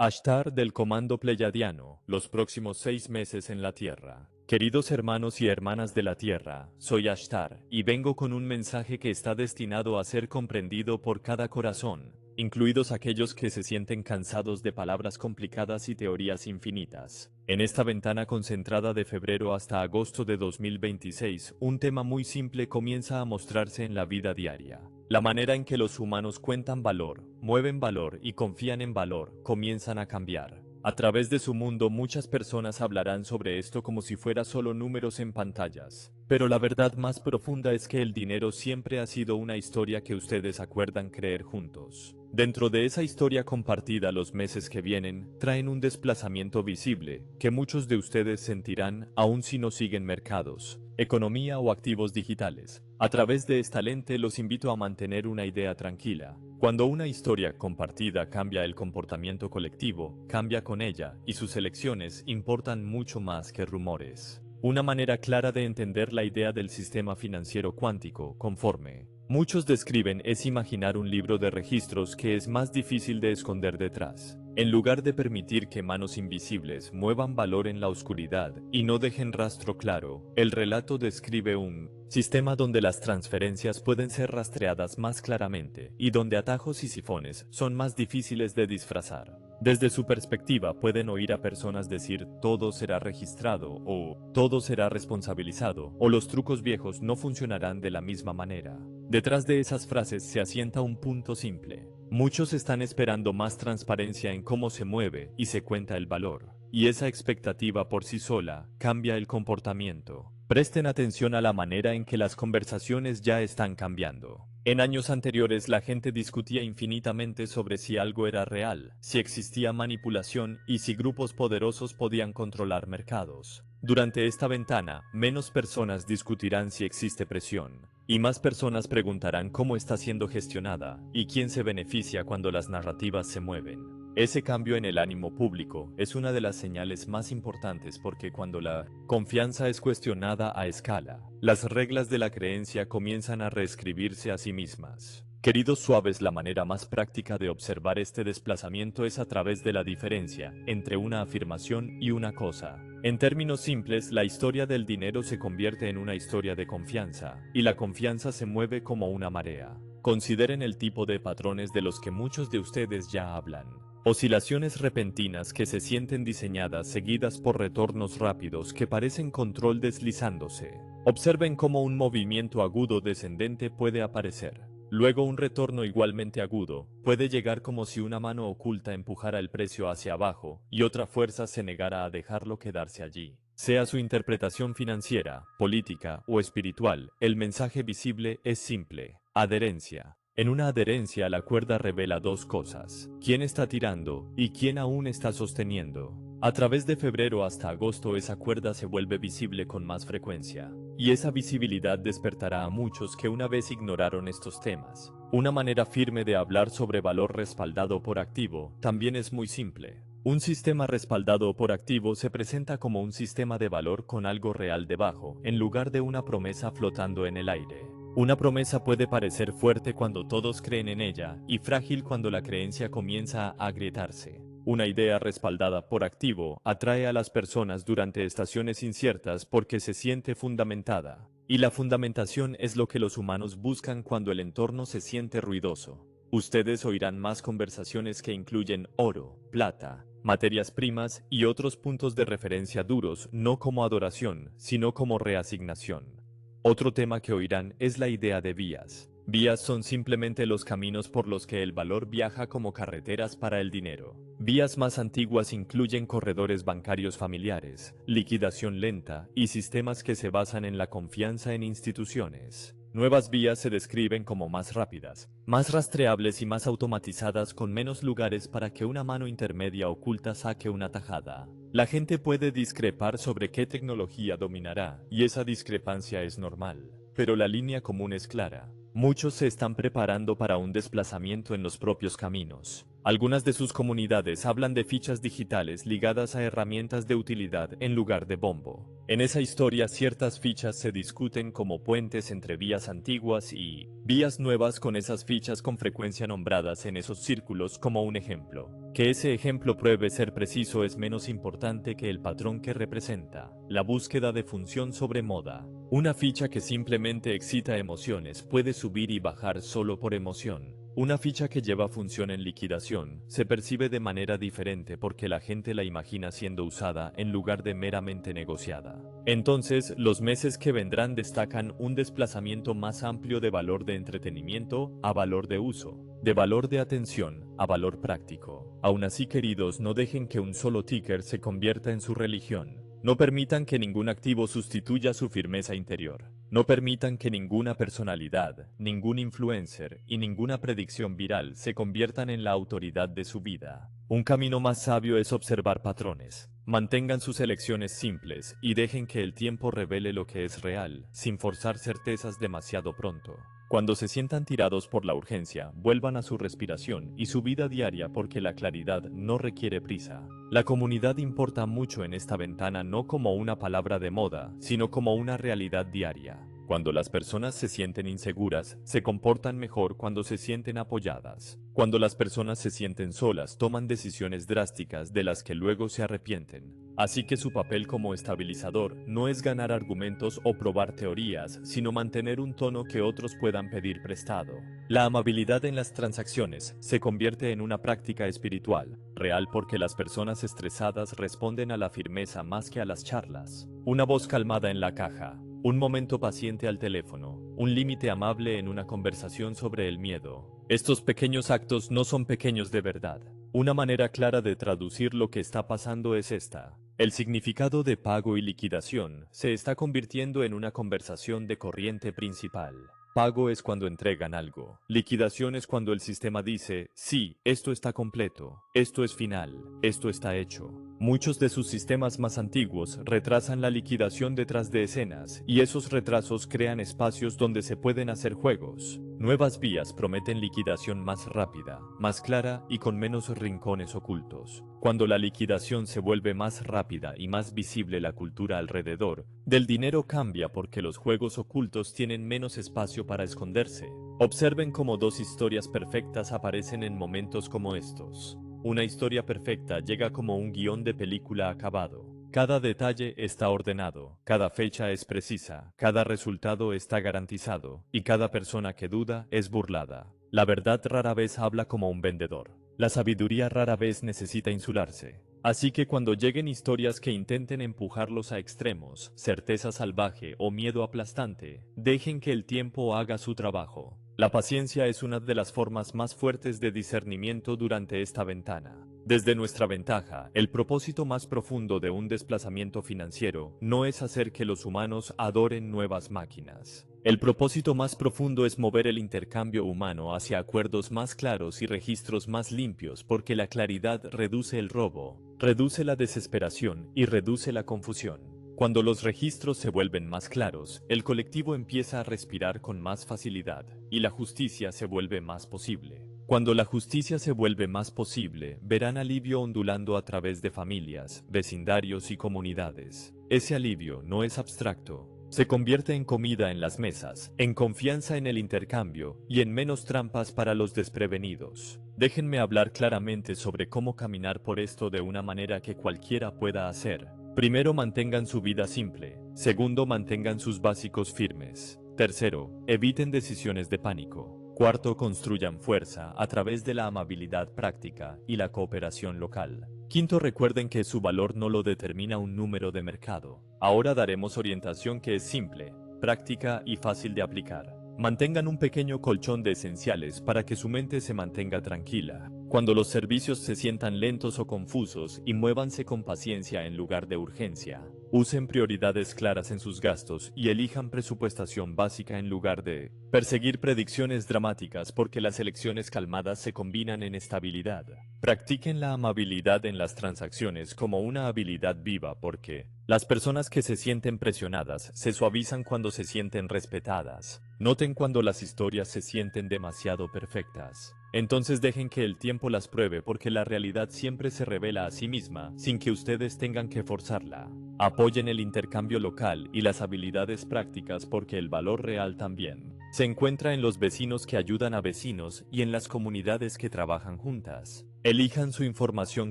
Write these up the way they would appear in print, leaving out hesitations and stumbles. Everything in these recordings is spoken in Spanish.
Ashtar del Comando Pleyadiano, los próximos 6 meses en la Tierra. Queridos hermanos y hermanas de la Tierra, soy Ashtar, y vengo con un mensaje que está destinado a ser comprendido por cada corazón, incluidos aquellos que se sienten cansados de palabras complicadas y teorías infinitas. En esta ventana concentrada de febrero hasta agosto de 2026, un tema muy simple comienza a mostrarse en la vida diaria. La manera en que los humanos cuentan valor, mueven valor y confían en valor comienzan a cambiar. A través de su mundo muchas personas hablarán sobre esto como si fuera solo números en pantallas. Pero la verdad más profunda es que el dinero siempre ha sido una historia que ustedes acuerdan creer juntos. Dentro de esa historia compartida los meses que vienen, traen un desplazamiento visible, que muchos de ustedes sentirán aun si no siguen mercados, economía o activos digitales. A través de esta lente los invito a mantener una idea tranquila. Cuando una historia compartida cambia el comportamiento colectivo, cambia con ella, y sus elecciones importan mucho más que rumores. Una manera clara de entender la idea del sistema financiero cuántico, conforme muchos describen, es imaginar un libro de registros que es más difícil de esconder detrás. En lugar de permitir que manos invisibles muevan valor en la oscuridad y no dejen rastro claro, el relato describe un sistema donde las transferencias pueden ser rastreadas más claramente y donde atajos y sifones son más difíciles de disfrazar. Desde su perspectiva pueden oír a personas decir todo será registrado o todo será responsabilizado o los trucos viejos no funcionarán de la misma manera. Detrás de esas frases se asienta un punto simple. Muchos están esperando más transparencia en cómo se mueve y se cuenta el valor, y esa expectativa por sí sola cambia el comportamiento. Presten atención a la manera en que las conversaciones ya están cambiando. En años anteriores la gente discutía infinitamente sobre si algo era real, si existía manipulación y si grupos poderosos podían controlar mercados. Durante esta ventana, menos personas discutirán si existe presión, y más personas preguntarán cómo está siendo gestionada y quién se beneficia cuando las narrativas se mueven. Ese cambio en el ánimo público es una de las señales más importantes porque cuando la confianza es cuestionada a escala, las reglas de la creencia comienzan a reescribirse a sí mismas. Queridos suaves, la manera más práctica de observar este desplazamiento es a través de la diferencia entre una afirmación y una cosa. En términos simples, la historia del dinero se convierte en una historia de confianza, y la confianza se mueve como una marea. Consideren el tipo de patrones de los que muchos de ustedes ya hablan. Oscilaciones repentinas que se sienten diseñadas seguidas por retornos rápidos que parecen control deslizándose. Observen cómo un movimiento agudo descendente puede aparecer. Luego un retorno igualmente agudo puede llegar como si una mano oculta empujara el precio hacia abajo y otra fuerza se negara a dejarlo quedarse allí. Sea su interpretación financiera, política o espiritual, el mensaje visible es simple: adherencia. En una adherencia la cuerda revela dos cosas: quién está tirando y quién aún está sosteniendo. A través de febrero hasta agosto esa cuerda se vuelve visible con más frecuencia, y esa visibilidad despertará a muchos que una vez ignoraron estos temas. Una manera firme de hablar sobre valor respaldado por activo también es muy simple. Un sistema respaldado por activo se presenta como un sistema de valor con algo real debajo, en lugar de una promesa flotando en el aire. Una promesa puede parecer fuerte cuando todos creen en ella y frágil cuando la creencia comienza a agrietarse. Una idea respaldada por activo atrae a las personas durante estaciones inciertas porque se siente fundamentada. Y la fundamentación es lo que los humanos buscan cuando el entorno se siente ruidoso. Ustedes oirán más conversaciones que incluyen oro, plata, materias primas y otros puntos de referencia duros, no como adoración, sino como reasignación. Otro tema que oirán es la idea de vías. Vías son simplemente los caminos por los que el valor viaja como carreteras para el dinero. Vías más antiguas incluyen corredores bancarios familiares, liquidación lenta y sistemas que se basan en la confianza en instituciones. Nuevas vías se describen como más rápidas, más rastreables y más automatizadas, con menos lugares para que una mano intermedia oculta saque una tajada. La gente puede discrepar sobre qué tecnología dominará, y esa discrepancia es normal. Pero la línea común es clara. Muchos se están preparando para un desplazamiento en los propios caminos. Algunas de sus comunidades hablan de fichas digitales ligadas a herramientas de utilidad en lugar de bombo. En esa historia, ciertas fichas se discuten como puentes entre vías antiguas y vías nuevas, con esas fichas con frecuencia nombradas en esos círculos como un ejemplo. Que ese ejemplo pruebe ser preciso es menos importante que el patrón que representa. La búsqueda de función sobre moda. Una ficha que simplemente excita emociones puede subir y bajar solo por emoción. Una ficha que lleva función en liquidación se percibe de manera diferente porque la gente la imagina siendo usada en lugar de meramente negociada. Entonces, los meses que vendrán destacan un desplazamiento más amplio de valor de entretenimiento a valor de uso, de valor de atención a valor práctico. Aún así, queridos, no dejen que un solo ticker se convierta en su religión. No permitan que ningún activo sustituya su firmeza interior. No permitan que ninguna personalidad, ningún influencer y ninguna predicción viral se conviertan en la autoridad de su vida. Un camino más sabio es observar patrones. Mantengan sus elecciones simples y dejen que el tiempo revele lo que es real, sin forzar certezas demasiado pronto. Cuando se sientan tirados por la urgencia, vuelvan a su respiración y su vida diaria porque la claridad no requiere prisa. La comunidad importa mucho en esta ventana, no como una palabra de moda, sino como una realidad diaria. Cuando las personas se sienten inseguras, se comportan mejor cuando se sienten apoyadas. Cuando las personas se sienten solas, toman decisiones drásticas de las que luego se arrepienten. Así que su papel como estabilizador no es ganar argumentos o probar teorías, sino mantener un tono que otros puedan pedir prestado. La amabilidad en las transacciones se convierte en una práctica espiritual, real, porque las personas estresadas responden a la firmeza más que a las charlas. Una voz calmada en la caja, un momento paciente al teléfono, un límite amable en una conversación sobre el miedo. Estos pequeños actos no son pequeños de verdad. Una manera clara de traducir lo que está pasando es esta. El significado de pago y liquidación se está convirtiendo en una conversación de corriente principal. Pago es cuando entregan algo. Liquidación es cuando el sistema dice, sí, esto está completo, esto es final, esto está hecho. Muchos de sus sistemas más antiguos retrasan la liquidación detrás de escenas, y esos retrasos crean espacios donde se pueden hacer juegos. Nuevas vías prometen liquidación más rápida, más clara y con menos rincones ocultos. Cuando la liquidación se vuelve más rápida y más visible, la cultura alrededor del dinero cambia porque los juegos ocultos tienen menos espacio para esconderse. Observen cómo dos historias perfectas aparecen en momentos como estos. Una historia perfecta llega como un guión de película acabado. Cada detalle está ordenado, cada fecha es precisa, cada resultado está garantizado, y cada persona que duda es burlada. La verdad rara vez habla como un vendedor. La sabiduría rara vez necesita insularse. Así que cuando lleguen historias que intenten empujarlos a extremos, certeza salvaje o miedo aplastante, dejen que el tiempo haga su trabajo. La paciencia es una de las formas más fuertes de discernimiento durante esta ventana. Desde nuestra ventaja, el propósito más profundo de un desplazamiento financiero no es hacer que los humanos adoren nuevas máquinas. El propósito más profundo es mover el intercambio humano hacia acuerdos más claros y registros más limpios, porque la claridad reduce el robo, reduce la desesperación y reduce la confusión. Cuando los registros se vuelven más claros, el colectivo empieza a respirar con más facilidad y la justicia se vuelve más posible. Cuando la justicia se vuelve más posible, verán alivio ondulando a través de familias, vecindarios y comunidades. Ese alivio no es abstracto. Se convierte en comida en las mesas, en confianza en el intercambio y en menos trampas para los desprevenidos. Déjenme hablar claramente sobre cómo caminar por esto de una manera que cualquiera pueda hacer. Primero, mantengan su vida simple. Segundo, mantengan sus básicos firmes. Tercero, eviten decisiones de pánico. Cuarto, construyan fuerza a través de la amabilidad práctica y la cooperación local. Quinto, recuerden que su valor no lo determina un número de mercado. Ahora daremos orientación que es simple, práctica y fácil de aplicar. Mantengan un pequeño colchón de esenciales para que su mente se mantenga tranquila. Cuando los servicios se sientan lentos o confusos, y muévanse con paciencia en lugar de urgencia. Usen prioridades claras en sus gastos y elijan presupuestación básica en lugar de perseguir predicciones dramáticas, porque las elecciones calmadas se combinan en estabilidad. Practiquen la amabilidad en las transacciones como una habilidad viva, porque las personas que se sienten presionadas se suavizan cuando se sienten respetadas. Noten cuando las historias se sienten demasiado perfectas. Entonces dejen que el tiempo las pruebe porque la realidad siempre se revela a sí misma sin que ustedes tengan que forzarla. Apoyen el intercambio local y las habilidades prácticas porque el valor real también se encuentra en los vecinos que ayudan a vecinos y en las comunidades que trabajan juntas. Elijan su información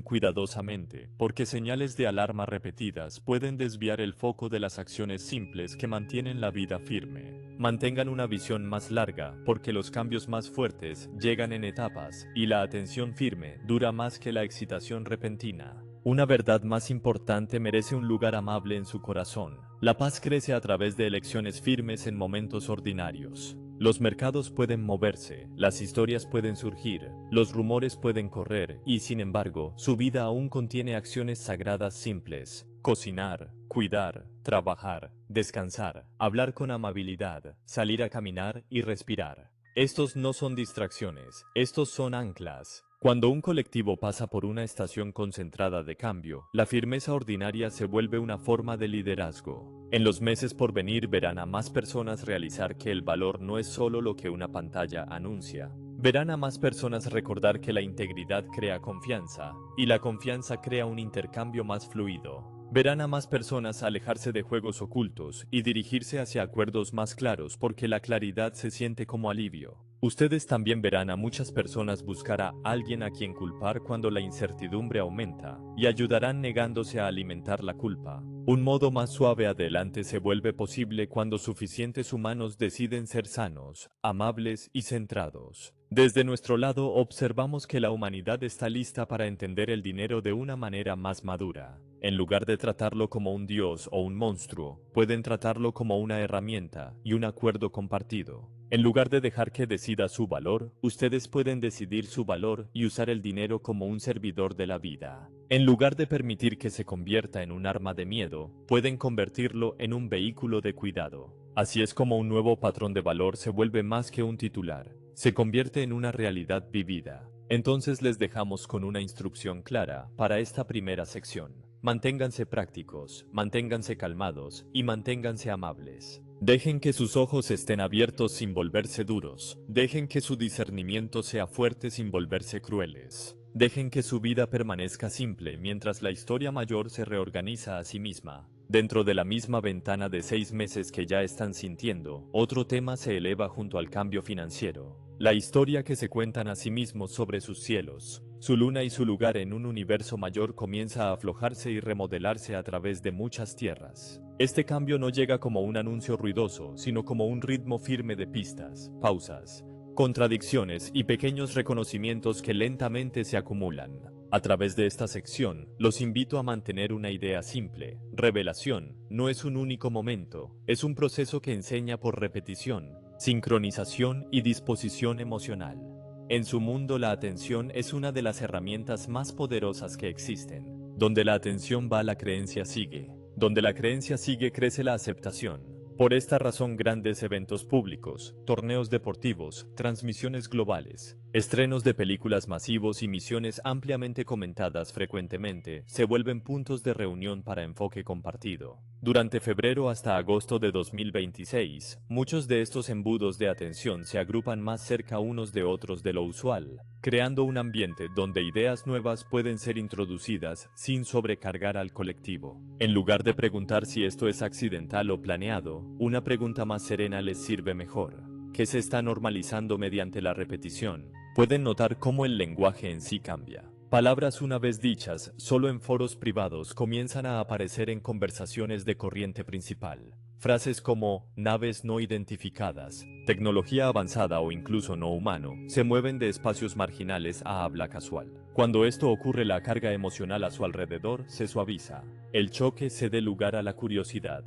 cuidadosamente, porque señales de alarma repetidas pueden desviar el foco de las acciones simples que mantienen la vida firme. Mantengan una visión más larga, porque los cambios más fuertes llegan en etapas, y la atención firme dura más que la excitación repentina. Una verdad más importante merece un lugar amable en su corazón. La paz crece a través de elecciones firmes en momentos ordinarios. Los mercados pueden moverse, las historias pueden surgir, los rumores pueden correr y, sin embargo, su vida aún contiene acciones sagradas simples. Cocinar, cuidar, trabajar, descansar, hablar con amabilidad, salir a caminar y respirar. Estos no son distracciones, estos son anclas. Cuando un colectivo pasa por una estación concentrada de cambio, la firmeza ordinaria se vuelve una forma de liderazgo. En los meses por venir verán a más personas realizar que el valor no es solo lo que una pantalla anuncia. Verán a más personas recordar que la integridad crea confianza, y la confianza crea un intercambio más fluido. Verán a más personas alejarse de juegos ocultos y dirigirse hacia acuerdos más claros porque la claridad se siente como alivio. Ustedes también verán a muchas personas buscar a alguien a quien culpar cuando la incertidumbre aumenta, y ayudarán negándose a alimentar la culpa. Un modo más suave adelante se vuelve posible cuando suficientes humanos deciden ser sanos, amables y centrados. Desde nuestro lado observamos que la humanidad está lista para entender el dinero de una manera más madura. En lugar de tratarlo como un dios o un monstruo, pueden tratarlo como una herramienta y un acuerdo compartido. En lugar de dejar que decida su valor, ustedes pueden decidir su valor y usar el dinero como un servidor de la vida. En lugar de permitir que se convierta en un arma de miedo, pueden convertirlo en un vehículo de cuidado. Así es como un nuevo patrón de valor se vuelve más que un titular, se convierte en una realidad vivida. Entonces les dejamos con una instrucción clara para esta primera sección. Manténganse prácticos, manténganse calmados y manténganse amables. Dejen que sus ojos estén abiertos sin volverse duros. Dejen que su discernimiento sea fuerte sin volverse crueles. Dejen que su vida permanezca simple mientras la historia mayor se reorganiza a sí misma. Dentro de la misma ventana de 6 meses que ya están sintiendo, otro tema se eleva junto al cambio financiero. La historia que se cuentan a sí mismos sobre sus cielos. Su luna y su lugar en un universo mayor comienza a aflojarse y remodelarse a través de muchas tierras. Este cambio no llega como un anuncio ruidoso, sino como un ritmo firme de pistas, pausas, contradicciones y pequeños reconocimientos que lentamente se acumulan. A través de esta sección, los invito a mantener una idea simple. Revelación no es un único momento, es un proceso que enseña por repetición, sincronización y disposición emocional. En su mundo la atención es una de las herramientas más poderosas que existen. Donde la atención va, la creencia sigue. Donde la creencia sigue, crece la aceptación. Por esta razón, grandes eventos públicos, torneos deportivos, transmisiones globales, estrenos de películas masivos y misiones ampliamente comentadas frecuentemente se vuelven puntos de reunión para enfoque compartido. Durante febrero hasta agosto de 2026, muchos de estos embudos de atención se agrupan más cerca unos de otros de lo usual, creando un ambiente donde ideas nuevas pueden ser introducidas sin sobrecargar al colectivo. En lugar de preguntar si esto es accidental o planeado, una pregunta más serena les sirve mejor. ¿Qué se está normalizando mediante la repetición? Pueden notar cómo el lenguaje en sí cambia. Palabras una vez dichas, solo en foros privados, comienzan a aparecer en conversaciones de corriente principal. Frases como naves no identificadas, tecnología avanzada o incluso no humano, se mueven de espacios marginales a habla casual. Cuando esto ocurre, la carga emocional a su alrededor se suaviza. El choque cede lugar a la curiosidad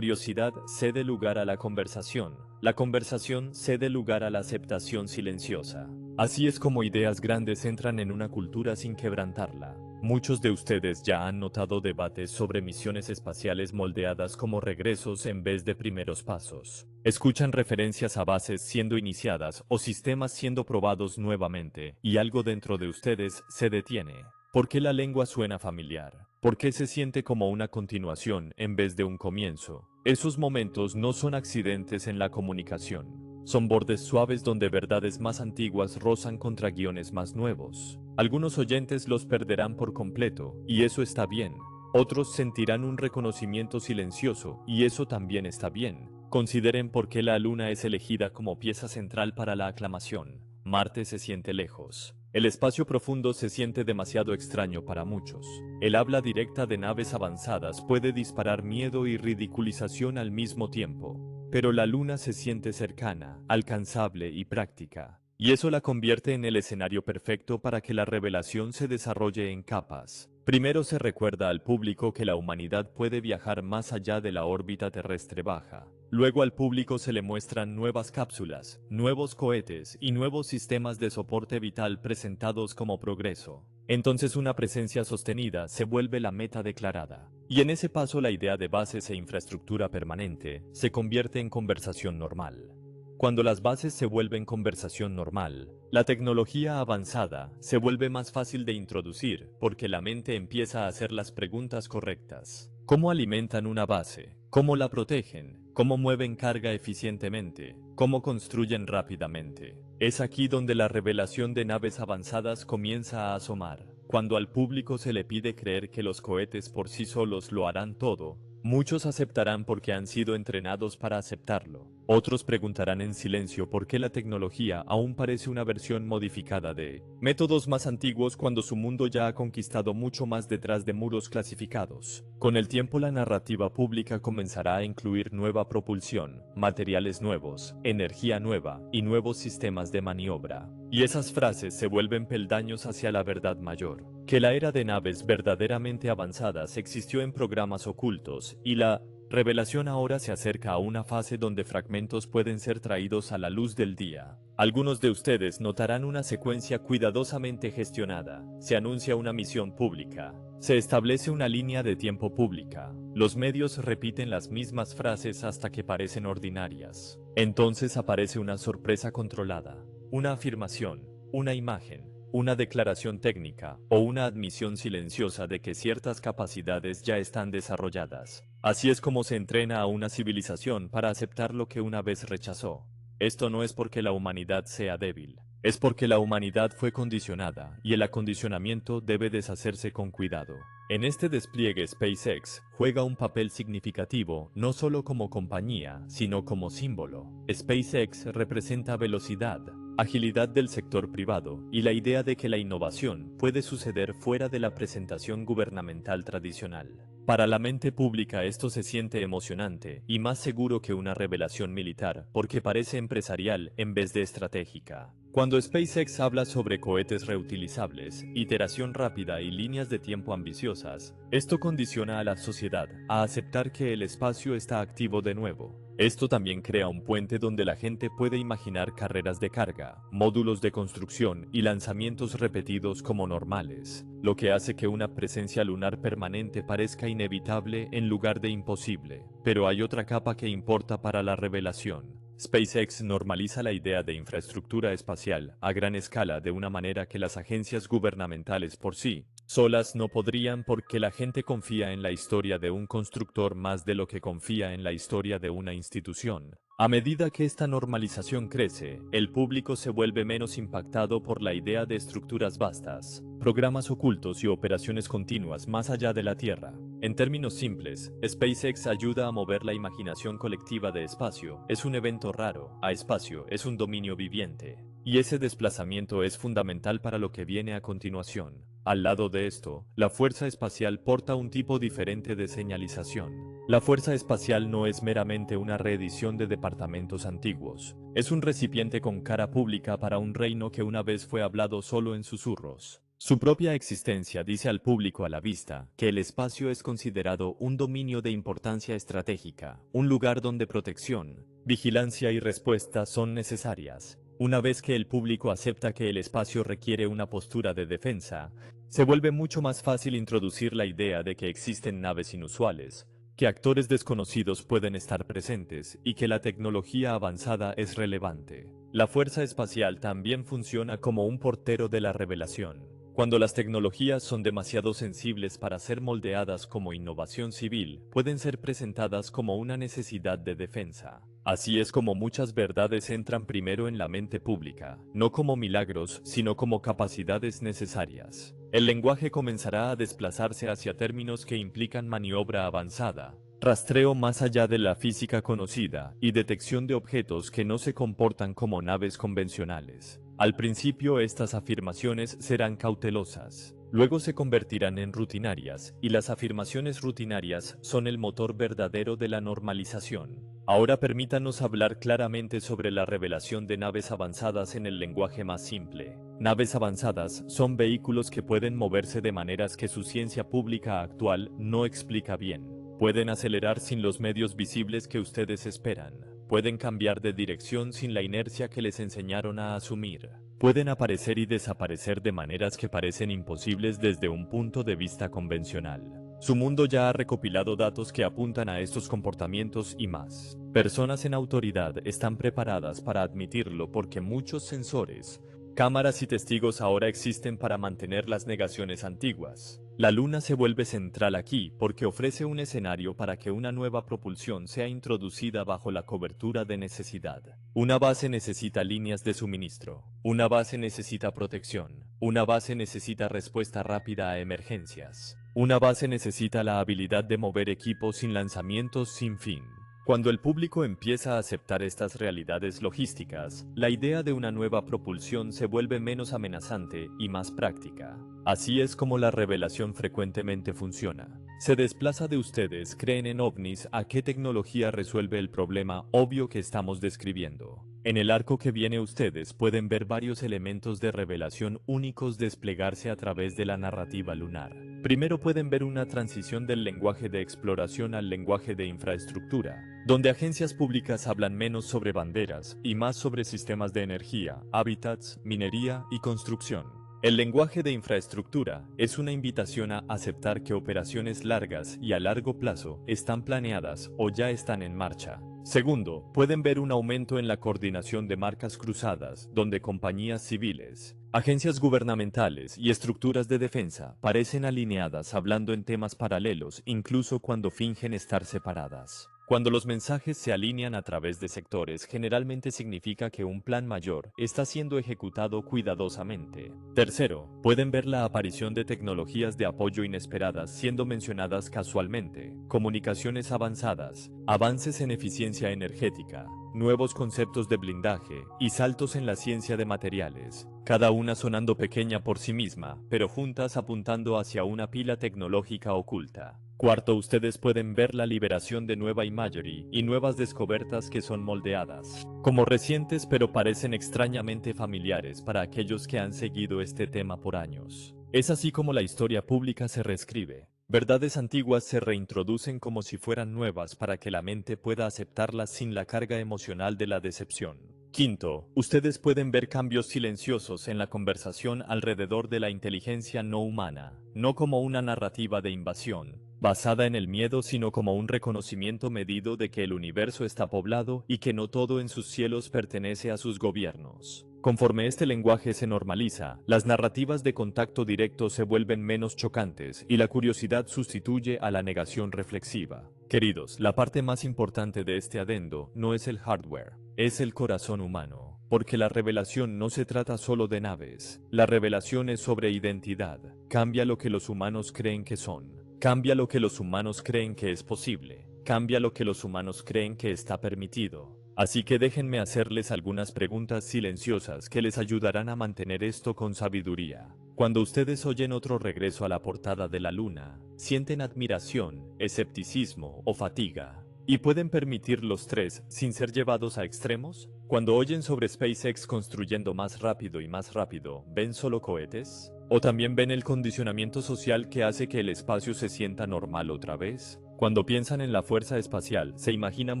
cede lugar a la conversación cede lugar a la aceptación silenciosa. Así es como ideas grandes entran en una cultura sin quebrantarla. Muchos de ustedes ya han notado debates sobre misiones espaciales moldeadas como regresos en vez de primeros pasos. Escuchan referencias a bases siendo iniciadas o sistemas siendo probados nuevamente, y algo dentro de ustedes se detiene. ¿Por qué la lengua suena familiar? ¿Por qué se siente como una continuación en vez de un comienzo? Esos momentos no son accidentes en la comunicación. Son bordes suaves donde verdades más antiguas rozan contra guiones más nuevos. Algunos oyentes los perderán por completo, y eso está bien. Otros sentirán un reconocimiento silencioso, y eso también está bien. Consideren por qué la Luna es elegida como pieza central para la aclamación. Marte se siente lejos. El espacio profundo se siente demasiado extraño para muchos. El habla directa de naves avanzadas puede disparar miedo y ridiculización al mismo tiempo. Pero la Luna se siente cercana, alcanzable y práctica. Y eso la convierte en el escenario perfecto para que la revelación se desarrolle en capas. Primero se recuerda al público que la humanidad puede viajar más allá de la órbita terrestre baja. Luego al público se le muestran nuevas cápsulas, nuevos cohetes y nuevos sistemas de soporte vital presentados como progreso. Entonces una presencia sostenida se vuelve la meta declarada. Y en ese paso la idea de bases e infraestructura permanente se convierte en conversación normal. Cuando las bases se vuelven conversación normal, la tecnología avanzada se vuelve más fácil de introducir porque la mente empieza a hacer las preguntas correctas. ¿Cómo alimentan una base? ¿Cómo la protegen? ¿Cómo mueven carga eficientemente? ¿Cómo construyen rápidamente? Es aquí donde la revelación de naves avanzadas comienza a asomar. Cuando al público se le pide creer que los cohetes por sí solos lo harán todo, muchos aceptarán porque han sido entrenados para aceptarlo. Otros preguntarán en silencio por qué la tecnología aún parece una versión modificada de métodos más antiguos cuando su mundo ya ha conquistado mucho más detrás de muros clasificados. Con el tiempo la narrativa pública comenzará a incluir nueva propulsión, materiales nuevos, energía nueva y nuevos sistemas de maniobra. Y esas frases se vuelven peldaños hacia la verdad mayor, que la era de naves verdaderamente avanzadas existió en programas ocultos y la revelación ahora se acerca a una fase donde fragmentos pueden ser traídos a la luz del día. Algunos de ustedes notarán una secuencia cuidadosamente gestionada. Se anuncia una misión pública. Se establece una línea de tiempo pública. Los medios repiten las mismas frases hasta que parecen ordinarias. Entonces aparece una sorpresa controlada, una afirmación, una imagen, una declaración técnica o una admisión silenciosa de que ciertas capacidades ya están desarrolladas. Así es como se entrena a una civilización para aceptar lo que una vez rechazó. Esto no es porque la humanidad sea débil, es porque la humanidad fue condicionada y el acondicionamiento debe deshacerse con cuidado. En este despliegue SpaceX juega un papel significativo no solo como compañía, sino como símbolo. SpaceX representa velocidad, agilidad del sector privado y la idea de que la innovación puede suceder fuera de la presentación gubernamental tradicional. Para la mente pública esto se siente emocionante y más seguro que una revelación militar porque parece empresarial en vez de estratégica. Cuando SpaceX habla sobre cohetes reutilizables, iteración rápida y líneas de tiempo ambiciosas, esto condiciona a la sociedad a aceptar que el espacio está activo de nuevo. Esto también crea un puente donde la gente puede imaginar carreras de carga, módulos de construcción y lanzamientos repetidos como normales, lo que hace que una presencia lunar permanente parezca inevitable en lugar de imposible. Pero hay otra capa que importa para la revelación. SpaceX normaliza la idea de infraestructura espacial a gran escala de una manera que las agencias gubernamentales por sí solas no podrían porque la gente confía en la historia de un constructor más de lo que confía en la historia de una institución. A medida que esta normalización crece, el público se vuelve menos impactado por la idea de estructuras vastas, programas ocultos y operaciones continuas más allá de la Tierra. En términos simples, SpaceX ayuda a mover la imaginación colectiva de espacio. Es un evento raro, a espacio es un dominio viviente. Y ese desplazamiento es fundamental para lo que viene a continuación. Al lado de esto, la Fuerza Espacial porta un tipo diferente de señalización. La Fuerza Espacial no es meramente una reedición de departamentos antiguos. Es un recipiente con cara pública para un reino que una vez fue hablado solo en susurros. Su propia existencia dice al público a la vista que el espacio es considerado un dominio de importancia estratégica, un lugar donde protección, vigilancia y respuesta son necesarias. Una vez que el público acepta que el espacio requiere una postura de defensa, se vuelve mucho más fácil introducir la idea de que existen naves inusuales, que actores desconocidos pueden estar presentes y que la tecnología avanzada es relevante. La Fuerza Espacial también funciona como un portero de la revelación. Cuando las tecnologías son demasiado sensibles para ser moldeadas como innovación civil, pueden ser presentadas como una necesidad de defensa. Así es como muchas verdades entran primero en la mente pública, no como milagros, sino como capacidades necesarias. El lenguaje comenzará a desplazarse hacia términos que implican maniobra avanzada, rastreo más allá de la física conocida y detección de objetos que no se comportan como naves convencionales. Al principio estas afirmaciones serán cautelosas, luego se convertirán en rutinarias, y las afirmaciones rutinarias son el motor verdadero de la normalización. Ahora permítanos hablar claramente sobre la revelación de naves avanzadas en el lenguaje más simple. Naves avanzadas son vehículos que pueden moverse de maneras que su ciencia pública actual no explica bien. Pueden acelerar sin los medios visibles que ustedes esperan. Pueden cambiar de dirección sin la inercia que les enseñaron a asumir. Pueden aparecer y desaparecer de maneras que parecen imposibles desde un punto de vista convencional. Su mundo ya ha recopilado datos que apuntan a estos comportamientos y más. Personas en autoridad están preparadas para admitirlo porque muchos sensores, cámaras y testigos ahora existen para mantener las negaciones antiguas. La Luna se vuelve central aquí porque ofrece un escenario para que una nueva propulsión sea introducida bajo la cobertura de necesidad. Una base necesita líneas de suministro. Una base necesita protección. Una base necesita respuesta rápida a emergencias. Una base necesita la habilidad de mover equipos sin lanzamientos sin fin. Cuando el público empieza a aceptar estas realidades logísticas, la idea de una nueva propulsión se vuelve menos amenazante y más práctica. Así es como la revelación frecuentemente funciona. Se desplaza de ustedes, creen en ovnis, a qué tecnología resuelve el problema obvio que estamos describiendo. En el arco que viene ustedes pueden ver varios elementos de revelación únicos desplegarse a través de la narrativa lunar. Primero pueden ver una transición del lenguaje de exploración al lenguaje de infraestructura, donde agencias públicas hablan menos sobre banderas y más sobre sistemas de energía, hábitats, minería y construcción. El lenguaje de infraestructura es una invitación a aceptar que operaciones largas y a largo plazo están planeadas o ya están en marcha. Segundo, pueden ver un aumento en la coordinación de marcas cruzadas, donde compañías civiles, agencias gubernamentales y estructuras de defensa parecen alineadas hablando en temas paralelos incluso cuando fingen estar separadas. Cuando los mensajes se alinean a través de sectores, generalmente significa que un plan mayor está siendo ejecutado cuidadosamente. Tercero, pueden ver la aparición de tecnologías de apoyo inesperadas siendo mencionadas casualmente, comunicaciones avanzadas, avances en eficiencia energética, nuevos conceptos de blindaje y saltos en la ciencia de materiales, cada una sonando pequeña por sí misma, pero juntas apuntando hacia una pila tecnológica oculta. Cuarto, ustedes pueden ver la liberación de Nueva Imagery y nuevas descubiertas que son moldeadas como recientes pero parecen extrañamente familiares para aquellos que han seguido este tema por años. Es así como la historia pública se reescribe. Verdades antiguas se reintroducen como si fueran nuevas para que la mente pueda aceptarlas sin la carga emocional de la decepción. Quinto, ustedes pueden ver cambios silenciosos en la conversación alrededor de la inteligencia no humana, no como una narrativa de invasión basada en el miedo, sino como un reconocimiento medido de que el universo está poblado y que no todo en sus cielos pertenece a sus gobiernos. Conforme este lenguaje se normaliza, las narrativas de contacto directo se vuelven menos chocantes y la curiosidad sustituye a la negación reflexiva. Queridos, la parte más importante de este adendo no es el hardware, es el corazón humano. Porque la revelación no se trata solo de naves, la revelación es sobre identidad. Cambia lo que los humanos creen que son. Cambia lo que los humanos creen que es posible. Cambia lo que los humanos creen que está permitido. Así que déjenme hacerles algunas preguntas silenciosas que les ayudarán a mantener esto con sabiduría. Cuando ustedes oyen otro regreso a la portada de la Luna, ¿sienten admiración, escepticismo o fatiga? ¿Y pueden permitir los tres sin ser llevados a extremos? Cuando oyen sobre SpaceX construyendo más rápido y más rápido, ¿ven solo cohetes? ¿O también ven el condicionamiento social que hace que el espacio se sienta normal otra vez? Cuando piensan en la fuerza espacial, ¿se imaginan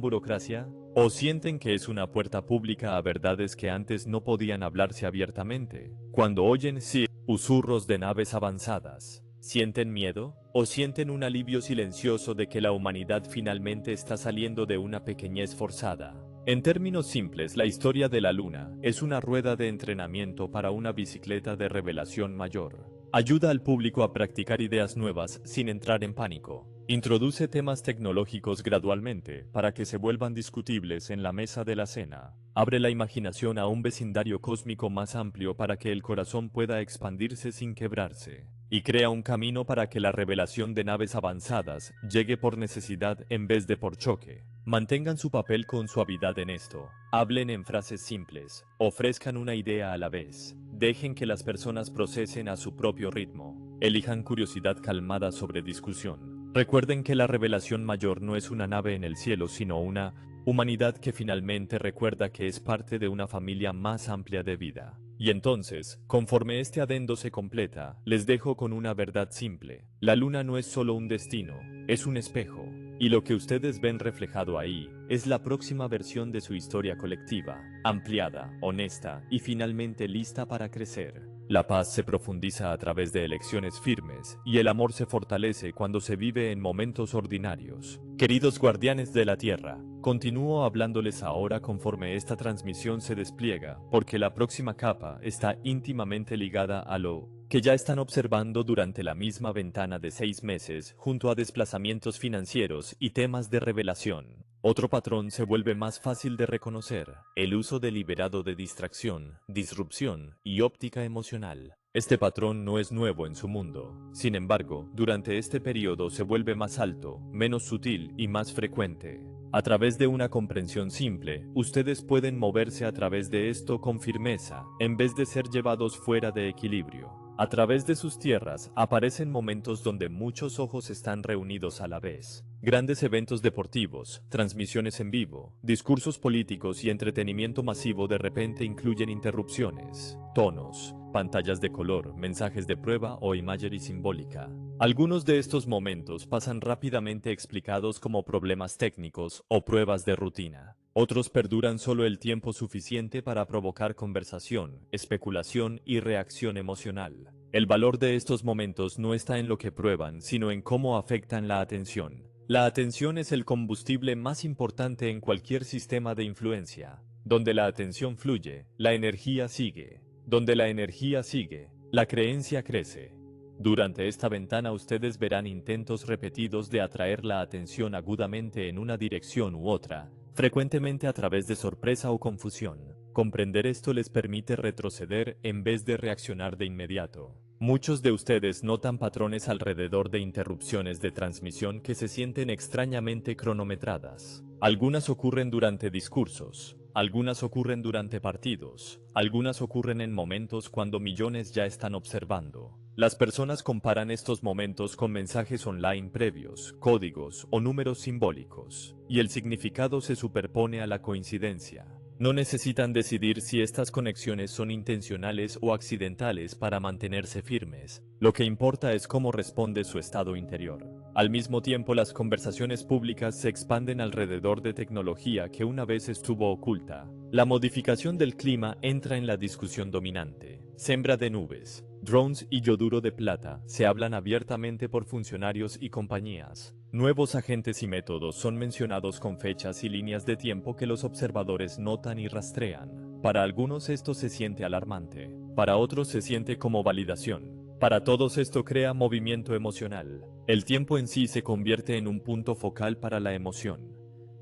burocracia? ¿O sienten que es una puerta pública a verdades que antes no podían hablarse abiertamente? Cuando oyen susurros de naves avanzadas, ¿sienten miedo? ¿O sienten un alivio silencioso de que la humanidad finalmente está saliendo de una pequeñez forzada? En términos simples, la historia de la Luna es una rueda de entrenamiento para una bicicleta de revelación mayor. Ayuda al público a practicar ideas nuevas sin entrar en pánico. Introduce temas tecnológicos gradualmente para que se vuelvan discutibles en la mesa de la cena. Abre la imaginación a un vecindario cósmico más amplio para que el corazón pueda expandirse sin quebrarse. Y crea un camino para que la revelación de naves avanzadas llegue por necesidad en vez de por choque. Mantengan su papel con suavidad en esto. Hablen en frases simples. Ofrezcan una idea a la vez. Dejen que las personas procesen a su propio ritmo. Elijan curiosidad calmada sobre discusión. Recuerden que la revelación mayor no es una nave en el cielo, sino una humanidad que finalmente recuerda que es parte de una familia más amplia de vida. Y entonces, conforme este adendo se completa, les dejo con una verdad simple. La luna no es solo un destino, es un espejo. Y lo que ustedes ven reflejado ahí es la próxima versión de su historia colectiva, ampliada, honesta y finalmente lista para crecer. La paz se profundiza a través de elecciones firmes y el amor se fortalece cuando se vive en momentos ordinarios. Queridos guardianes de la Tierra, continúo hablándoles ahora conforme esta transmisión se despliega, porque la próxima capa está íntimamente ligada a lo que ya están observando durante la misma ventana de 6 meses junto a desplazamientos financieros y temas de revelación. Otro patrón se vuelve más fácil de reconocer: el uso deliberado de distracción, disrupción y óptica emocional. Este patrón no es nuevo en su mundo. Sin embargo, durante este periodo se vuelve más alto, menos sutil y más frecuente. A través de una comprensión simple, ustedes pueden moverse a través de esto con firmeza, en vez de ser llevados fuera de equilibrio. A través de sus tierras aparecen momentos donde muchos ojos están reunidos a la vez. Grandes eventos deportivos, transmisiones en vivo, discursos políticos y entretenimiento masivo de repente incluyen interrupciones, tonos, pantallas de color, mensajes de prueba o imagery simbólica. Algunos de estos momentos pasan rápidamente explicados como problemas técnicos o pruebas de rutina. Otros perduran solo el tiempo suficiente para provocar conversación, especulación y reacción emocional. El valor de estos momentos no está en lo que prueban, sino en cómo afectan la atención. La atención es el combustible más importante en cualquier sistema de influencia. Donde la atención fluye, la energía sigue. Donde la energía sigue, la creencia crece. Durante esta ventana ustedes verán intentos repetidos de atraer la atención agudamente en una dirección u otra, frecuentemente a través de sorpresa o confusión. Comprender esto les permite retroceder en vez de reaccionar de inmediato. Muchos de ustedes notan patrones alrededor de interrupciones de transmisión que se sienten extrañamente cronometradas. Algunas ocurren durante discursos, algunas ocurren durante partidos, algunas ocurren en momentos cuando millones ya están observando. Las personas comparan estos momentos con mensajes online previos, códigos o números simbólicos, y el significado se superpone a la coincidencia. No necesitan decidir si estas conexiones son intencionales o accidentales para mantenerse firmes. Lo que importa es cómo responde su estado interior. Al mismo tiempo, las conversaciones públicas se expanden alrededor de tecnología que una vez estuvo oculta. La modificación del clima entra en la discusión dominante. Sembra de nubes, drones y yoduro de plata se hablan abiertamente por funcionarios y compañías. Nuevos agentes y métodos son mencionados con fechas y líneas de tiempo que los observadores notan y rastrean. Para algunos esto se siente alarmante, para otros se siente como validación. Para todos esto crea movimiento emocional. El tiempo en sí se convierte en un punto focal para la emoción.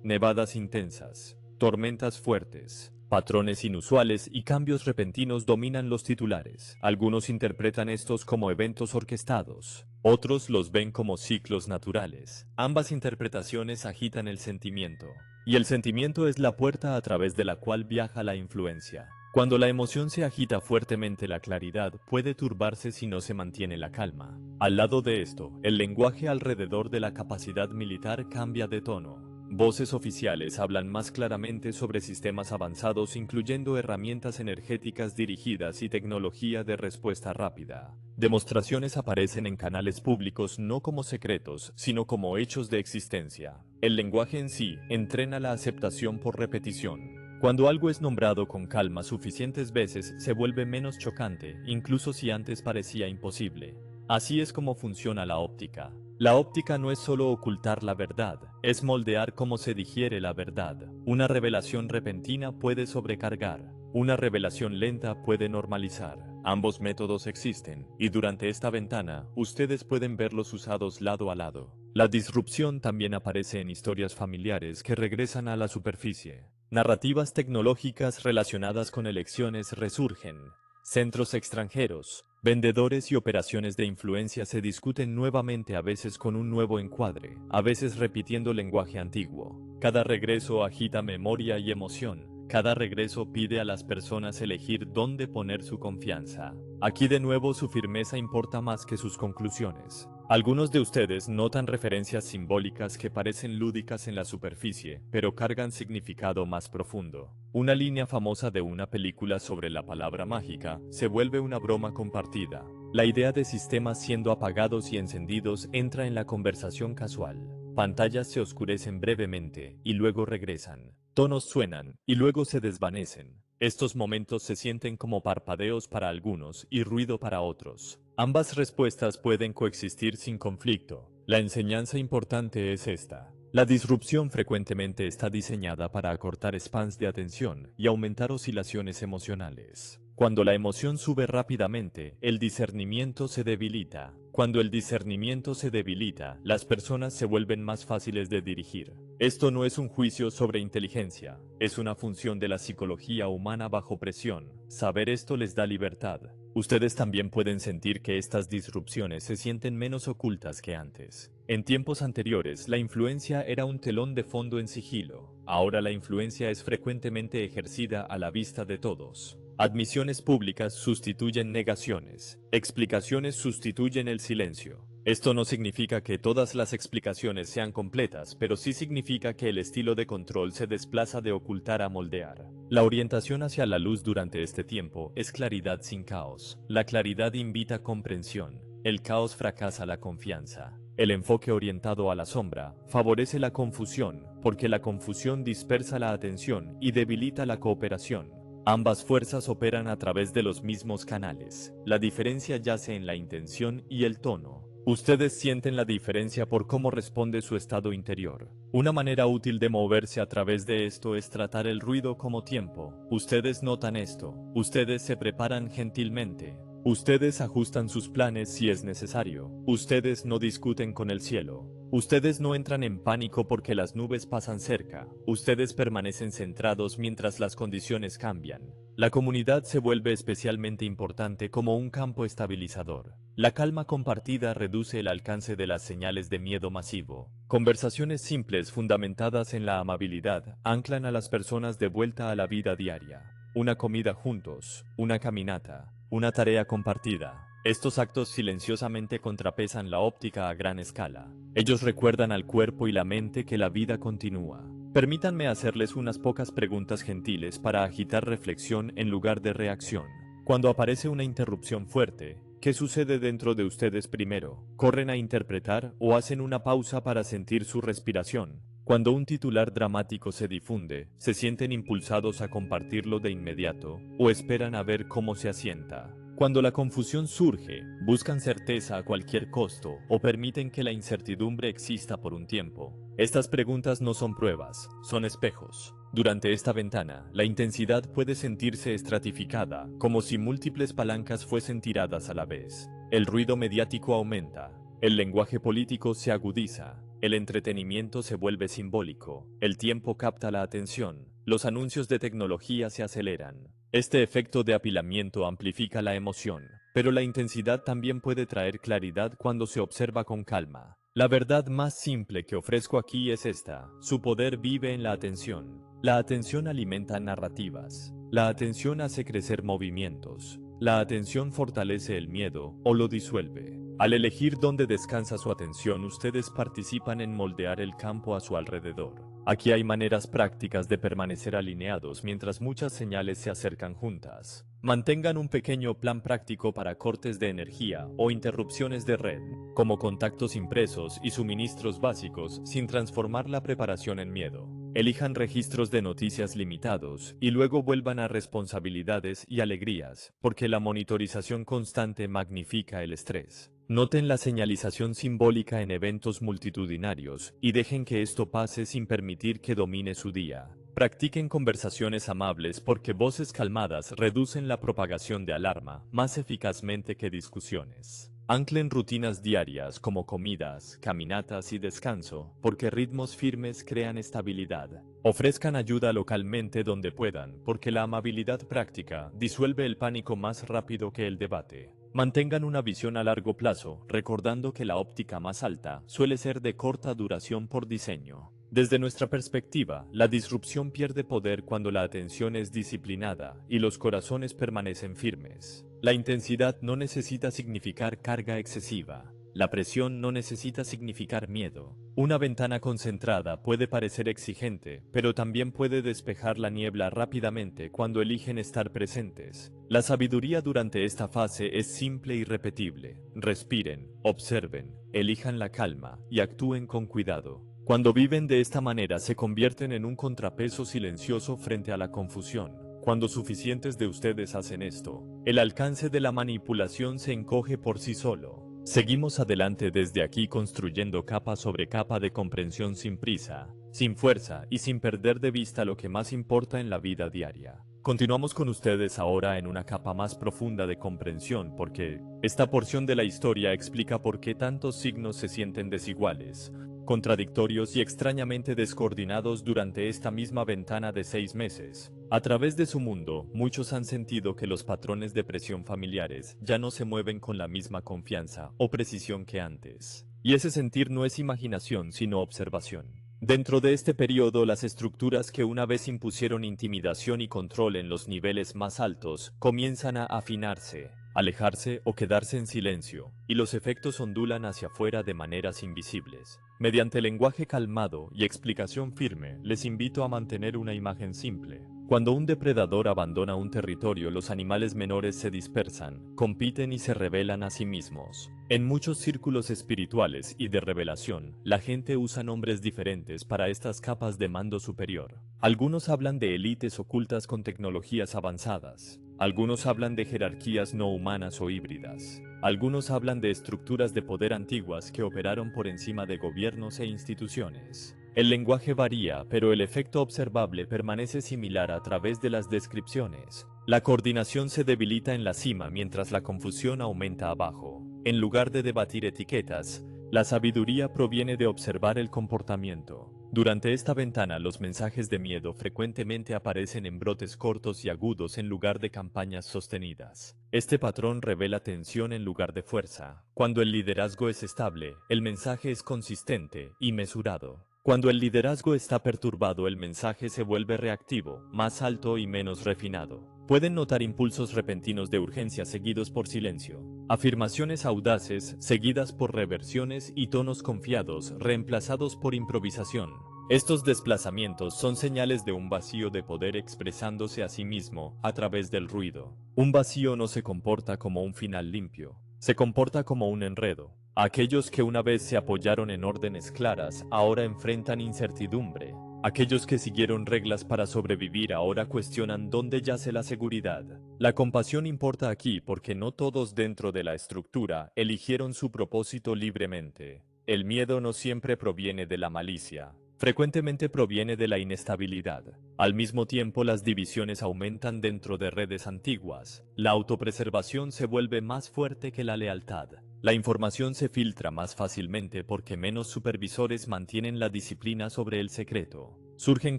Nevadas intensas, tormentas fuertes, patrones inusuales y cambios repentinos dominan los titulares. Algunos interpretan estos como eventos orquestados, otros los ven como ciclos naturales. Ambas interpretaciones agitan el sentimiento, y el sentimiento es la puerta a través de la cual viaja la influencia. Cuando la emoción se agita fuertemente, la claridad puede turbarse si no se mantiene la calma. Al lado de esto, el lenguaje alrededor de la capacidad militar cambia de tono. Voces oficiales hablan más claramente sobre sistemas avanzados, incluyendo herramientas energéticas dirigidas y tecnología de respuesta rápida. Demostraciones aparecen en canales públicos no como secretos, sino como hechos de existencia. El lenguaje en sí entrena la aceptación por repetición. Cuando algo es nombrado con calma suficientes veces, se vuelve menos chocante, incluso si antes parecía imposible. Así es como funciona la óptica. La óptica no es solo ocultar la verdad, es moldear cómo se digiere la verdad. Una revelación repentina puede sobrecargar, una revelación lenta puede normalizar. Ambos métodos existen, y durante esta ventana, ustedes pueden verlos usados lado a lado. La disrupción también aparece en historias familiares que regresan a la superficie. Narrativas tecnológicas relacionadas con elecciones resurgen. Centros extranjeros, vendedores y operaciones de influencia se discuten nuevamente, a veces con un nuevo encuadre, a veces repitiendo lenguaje antiguo. Cada regreso agita memoria y emoción. Cada regreso pide a las personas elegir dónde poner su confianza. Aquí de nuevo su firmeza importa más que sus conclusiones. Algunos de ustedes notan referencias simbólicas que parecen lúdicas en la superficie, pero cargan significado más profundo. Una línea famosa de una película sobre la palabra mágica se vuelve una broma compartida. La idea de sistemas siendo apagados y encendidos entra en la conversación casual. Pantallas se oscurecen brevemente y luego regresan. Tonos suenan y luego se desvanecen. Estos momentos se sienten como parpadeos para algunos y ruido para otros. Ambas respuestas pueden coexistir sin conflicto. La enseñanza importante es esta. La disrupción frecuentemente está diseñada para acortar spans de atención y aumentar oscilaciones emocionales. Cuando la emoción sube rápidamente, el discernimiento se debilita. Cuando el discernimiento se debilita, las personas se vuelven más fáciles de dirigir. Esto no es un juicio sobre inteligencia, es una función de la psicología humana bajo presión. Saber esto les da libertad. Ustedes también pueden sentir que estas disrupciones se sienten menos ocultas que antes. En tiempos anteriores, la influencia era un telón de fondo en sigilo. Ahora la influencia es frecuentemente ejercida a la vista de todos. Admisiones públicas sustituyen negaciones. Explicaciones sustituyen el silencio. Esto no significa que todas las explicaciones sean completas, pero sí significa que el estilo de control se desplaza de ocultar a moldear. La orientación hacia la luz durante este tiempo es claridad sin caos. La claridad invita comprensión. El caos fracasa la confianza. El enfoque orientado a la sombra favorece la confusión, porque la confusión dispersa la atención y debilita la cooperación. Ambas fuerzas operan a través de los mismos canales. La diferencia yace en la intención y el tono. Ustedes sienten la diferencia por cómo responde su estado interior. Una manera útil de moverse a través de esto es tratar el ruido como tiempo. Ustedes notan esto. Ustedes se preparan gentilmente. Ustedes ajustan sus planes si es necesario. Ustedes no discuten con el cielo. Ustedes no entran en pánico porque las nubes pasan cerca. Ustedes permanecen centrados mientras las condiciones cambian. La comunidad se vuelve especialmente importante como un campo estabilizador. La calma compartida reduce el alcance de las señales de miedo masivo. Conversaciones simples fundamentadas en la amabilidad anclan a las personas de vuelta a la vida diaria. Una comida juntos, una caminata, una tarea compartida. Estos actos silenciosamente contrapesan la óptica a gran escala. Ellos recuerdan al cuerpo y la mente que la vida continúa. Permítanme hacerles unas pocas preguntas gentiles para agitar reflexión en lugar de reacción. Cuando aparece una interrupción fuerte, ¿qué sucede dentro de ustedes primero? ¿Corren a interpretar o hacen una pausa para sentir su respiración? Cuando un titular dramático se difunde, ¿se sienten impulsados a compartirlo de inmediato o esperan a ver cómo se asienta? Cuando la confusión surge, ¿buscan certeza a cualquier costo o permiten que la incertidumbre exista por un tiempo? Estas preguntas no son pruebas, son espejos. Durante esta ventana, la intensidad puede sentirse estratificada, como si múltiples palancas fuesen tiradas a la vez. El ruido mediático aumenta, el lenguaje político se agudiza, el entretenimiento se vuelve simbólico, el tiempo capta la atención, los anuncios de tecnología se aceleran. Este efecto de apilamiento amplifica la emoción, pero la intensidad también puede traer claridad cuando se observa con calma. La verdad más simple que ofrezco aquí es esta: su poder vive en la atención. La atención alimenta narrativas. La atención hace crecer movimientos. La atención fortalece el miedo o lo disuelve. Al elegir dónde descansa su atención, ustedes participan en moldear el campo a su alrededor. Aquí hay maneras prácticas de permanecer alineados mientras muchas señales se acercan juntas. Mantengan un pequeño plan práctico para cortes de energía o interrupciones de red, como contactos impresos y suministros básicos, sin transformar la preparación en miedo. Elijan registros de noticias limitados y luego vuelvan a responsabilidades y alegrías, porque la monitorización constante magnifica el estrés. Noten la señalización simbólica en eventos multitudinarios y dejen que esto pase sin permitir que domine su día. Practiquen conversaciones amables porque voces calmadas reducen la propagación de alarma más eficazmente que discusiones. Anclen rutinas diarias como comidas, caminatas y descanso, porque ritmos firmes crean estabilidad. Ofrezcan ayuda localmente donde puedan, porque la amabilidad práctica disuelve el pánico más rápido que el debate. Mantengan una visión a largo plazo, recordando que la óptica más alta suele ser de corta duración por diseño. Desde nuestra perspectiva, la disrupción pierde poder cuando la atención es disciplinada y los corazones permanecen firmes. La intensidad no necesita significar carga excesiva. La presión no necesita significar miedo. Una ventana concentrada puede parecer exigente, pero también puede despejar la niebla rápidamente cuando eligen estar presentes. La sabiduría durante esta fase es simple y repetible. Respiren, observen, elijan la calma y actúen con cuidado. Cuando viven de esta manera se convierten en un contrapeso silencioso frente a la confusión. Cuando suficientes de ustedes hacen esto, el alcance de la manipulación se encoge por sí solo. Seguimos adelante desde aquí construyendo capa sobre capa de comprensión sin prisa, sin fuerza y sin perder de vista lo que más importa en la vida diaria. Continuamos con ustedes ahora en una capa más profunda de comprensión porque esta porción de la historia explica por qué tantos signos se sienten desiguales, contradictorios y extrañamente descoordinados durante esta misma ventana de 6 meses. A través de su mundo, muchos han sentido que los patrones de presión familiares ya no se mueven con la misma confianza o precisión que antes. Y ese sentir no es imaginación, sino observación. Dentro de este periodo, las estructuras que una vez impusieron intimidación y control en los niveles más altos comienzan a afinarse, alejarse o quedarse en silencio, y los efectos ondulan hacia afuera de maneras invisibles. Mediante lenguaje calmado y explicación firme, les invito a mantener una imagen simple. Cuando un depredador abandona un territorio, los animales menores se dispersan, compiten y se revelan a sí mismos. En muchos círculos espirituales y de revelación, la gente usa nombres diferentes para estas capas de mando superior. Algunos hablan de élites ocultas con tecnologías avanzadas. Algunos hablan de jerarquías no humanas o híbridas. Algunos hablan de estructuras de poder antiguas que operaron por encima de gobiernos e instituciones. El lenguaje varía, pero el efecto observable permanece similar a través de las descripciones. La coordinación se debilita en la cima mientras la confusión aumenta abajo. En lugar de debatir etiquetas, la sabiduría proviene de observar el comportamiento. Durante esta ventana, los mensajes de miedo frecuentemente aparecen en brotes cortos y agudos en lugar de campañas sostenidas. Este patrón revela tensión en lugar de fuerza. Cuando el liderazgo es estable, el mensaje es consistente y mesurado. Cuando el liderazgo está perturbado, el mensaje se vuelve reactivo, más alto y menos refinado. Pueden notar impulsos repentinos de urgencia seguidos por silencio, afirmaciones audaces seguidas por reversiones y tonos confiados reemplazados por improvisación. Estos desplazamientos son señales de un vacío de poder expresándose a sí mismo a través del ruido. Un vacío no se comporta como un final limpio, se comporta como un enredo. Aquellos que una vez se apoyaron en órdenes claras ahora enfrentan incertidumbre. Aquellos que siguieron reglas para sobrevivir ahora cuestionan dónde yace la seguridad. La compasión importa aquí porque no todos dentro de la estructura eligieron su propósito libremente. El miedo no siempre proviene de la malicia. Frecuentemente proviene de la inestabilidad. Al mismo tiempo, las divisiones aumentan dentro de redes antiguas. La autopreservación se vuelve más fuerte que la lealtad. La información se filtra más fácilmente porque menos supervisores mantienen la disciplina sobre el secreto. Surgen